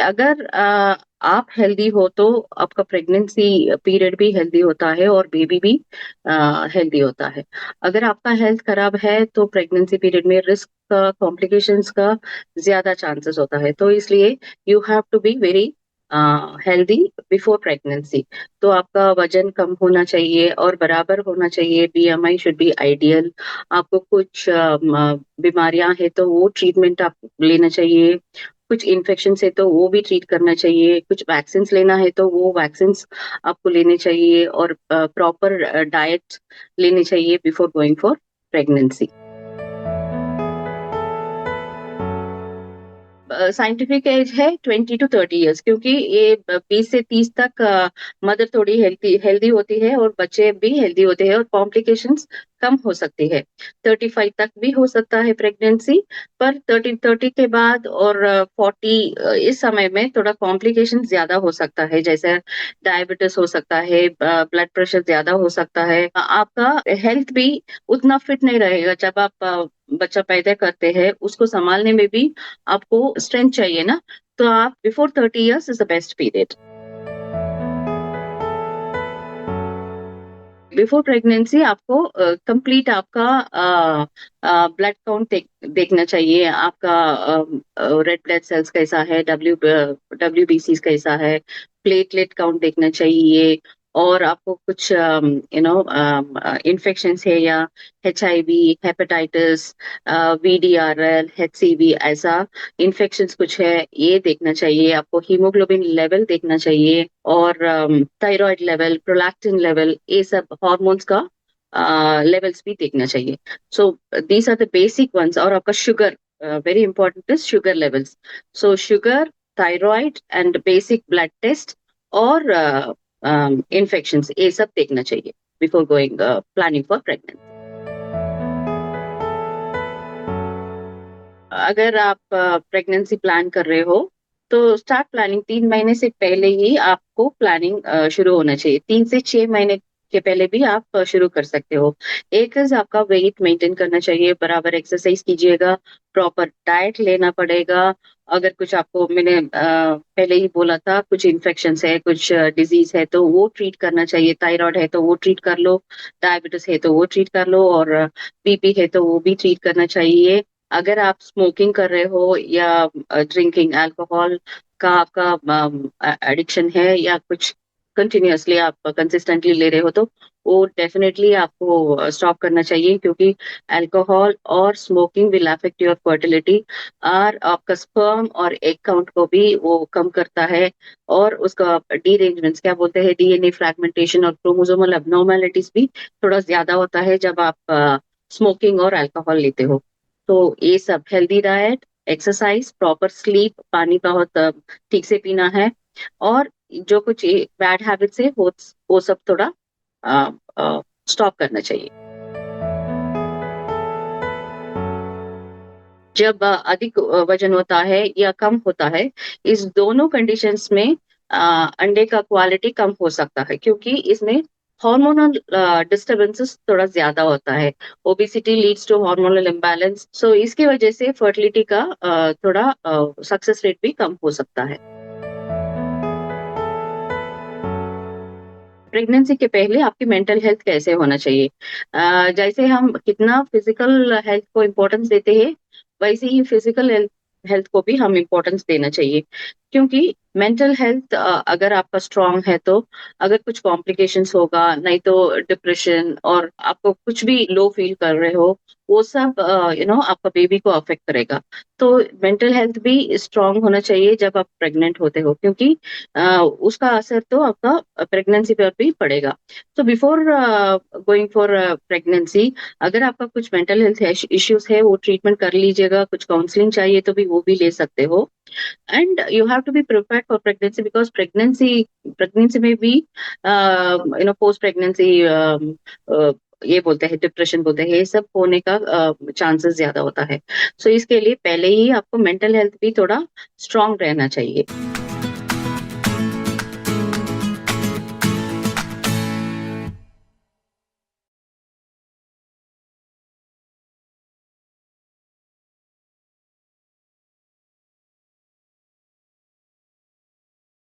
अगर आप हेल्दी हो तो आपका प्रेगनेंसी पीरियड भी हेल्दी होता है और बेबी भी हेल्दी होता है। अगर आपका हेल्थ खराब है तो प्रेगनेंसी पीरियड में रिस्क का, कॉम्प्लिकेशंस का ज़्यादा चांसेस होता है। तो इसलिए you have to be very healthy before pregnancy. तो आपका वज़न कम होना चाहिए और बराबर होना चाहिए, बीएमआई शुड बी आइडियल। आपको कुछ बीमारियाँ हैं तो वो ट्रीटमेंट आप लेना चाहिए। कुछ इन्फेक्शंस है तो वो भी ट्रीट करना चाहिए, कुछ वैक्सीन्स लेना है तो वो वैक्सीन्स आपको लेने चाहिए और प्रॉपर डाइट लेनी चाहिए before going for pregnancy. Scientific age है 20 to 30 ईयर्स, क्योंकि ये 20 से 30 तक मदर थोड़ी हेल्दी हेल्दी होती है और बच्चे भी हेल्दी होते हैं और कॉम्प्लिकेशंस कम हो सकती है। 35 तक भी हो सकता है प्रेगनेंसी, पर 30 के बाद और 40 इस समय में थोड़ा कॉम्प्लिकेशन ज्यादा हो सकता है, जैसे डायबिटीज हो सकता है, ब्लड प्रेशर ज्यादा हो सकता है। आपका हेल्थ भी उतना फिट नहीं रहेगा जब आप बच्चा पैदा करते हैं, उसको संभालने में भी आपको स्ट्रेंथ चाहिए ना। तो आप before 30 years is the best period. Before pregnancy आपको कंप्लीट आपका ब्लड काउंट देखना चाहिए। आपका रेड ब्लड सेल्स कैसा है, डब्ल्यूबीसी कैसा है, प्लेटलेट काउंट देखना चाहिए। और आपको कुछ इन्फेक्शन है या HIV, हेपेटाइटिस, VDRL, HCV ऐसा इन्फेक्शंस कुछ है, ये देखना चाहिए। आपको हीमोग्लोबिन लेवल देखना चाहिए और थायराइड लेवल, प्रोलैक्टिन लेवल, ये सब हार्मोन्स का लेवल्स भी देखना चाहिए। So these are the basic ones. और आपका sugar, very important is sugar levels. So sugar, thyroid and basic blood test और इन्फेक्शंस, ये सब देखना चाहिए before going planning for pregnancy. अगर आप प्रेगनेंसी प्लान कर रहे हो तो स्टार्ट प्लानिंग 3 महीने से पहले ही आपको प्लानिंग शुरू होना चाहिए। 3 से 6 महीने के पहले भी आप शुरू कर सकते हो। एक is आपका वेट मेंटेन करना चाहिए, बराबर एक्सरसाइज कीजिएगा, प्रॉपर डाइट लेना पड़ेगा। अगर कुछ आपको मैंने पहले ही बोला था, कुछ इन्फेक्शन है, कुछ डिजीज है तो वो ट्रीट करना चाहिए। थायराइड है तो वो ट्रीट कर लो, डायबिटीज है तो वो ट्रीट कर लो और बीपी है तो वो भी ट्रीट करना चाहिए। अगर आप स्मोकिंग कर रहे हो या ड्रिंकिंग अल्कोहल का आपका एडिक्शन है या कुछ कंटिन्यूअसली आप कंसिस्टेंटली ले रहे हो तो वो डेफिनेटली आपको स्टॉप करना चाहिए, क्योंकि अल्कोहल और smoking will affect your fertility और आपका स्पर्म और एग काउंट को भी वो कम करता है। और उसका डीरेंजमेंट्स क्या बोलते हैं, DNA फ्रैगमेंटेशन और क्रोमोसोमल एब्नॉर्मेलिटीज भी थोड़ा ज्यादा होता है जब आप स्मोकिंग और अल्कोहल लेते हो। तो ये सब healthy diet, exercise, proper sleep, पानी बहुत ठीक से पीना है और जो कुछ बैड हैबिट्स है वो सब थोड़ा स्टॉप करना चाहिए। जब अधिक वजन होता है या कम होता है, इस दोनों कंडीशंस में अंडे का क्वालिटी कम हो सकता है, क्योंकि इसमें हार्मोनल डिस्टरबेंसेस थोड़ा ज्यादा होता है। Obesity leads to hormonal imbalance, so इसकी वजह से फर्टिलिटी का थोड़ा सक्सेस रेट भी कम हो सकता है। प्रेगनेंसी के पहले आपकी मेंटल हेल्थ कैसे होना चाहिए? जैसे हम कितना फिजिकल हेल्थ को इम्पोर्टेंस देते हैं, वैसे ही फिजिकल हेल्थ हेल्थ को भी हम इम्पोर्टेंस देना चाहिए। क्योंकि मेंटल हेल्थ अगर आपका स्ट्रांग है तो अगर कुछ कॉम्प्लिकेशंस होगा नहीं तो डिप्रेशन और आपको कुछ भी लो फील कर रहे हो, वो सब आपका बेबी को अफेक्ट करेगा। तो मेंटल हेल्थ भी स्ट्रांग होना चाहिए जब आप प्रेग्नेंट होते हो, क्योंकि उसका असर तो आपका प्रेगनेंसी पर भी पड़ेगा। तो बिफोर गोइंग फॉर प्रेगनेंसी, अगर आपका कुछ मेंटल हेल्थ इश्यूज है वो ट्रीटमेंट कर लीजिएगा। कुछ काउंसलिंग चाहिए तो भी वो भी ले सकते हो। And you have to be prepared for pregnancy, because pregnancy में भी पोस्ट प्रेगनेंसी ये बोलते हैं, डिप्रेशन बोलते हैं, ये सब होने का चांसेस ज्यादा होता है। सो इसके लिए पहले ही आपको मेंटल हेल्थ भी थोड़ा स्ट्रांग रहना चाहिए।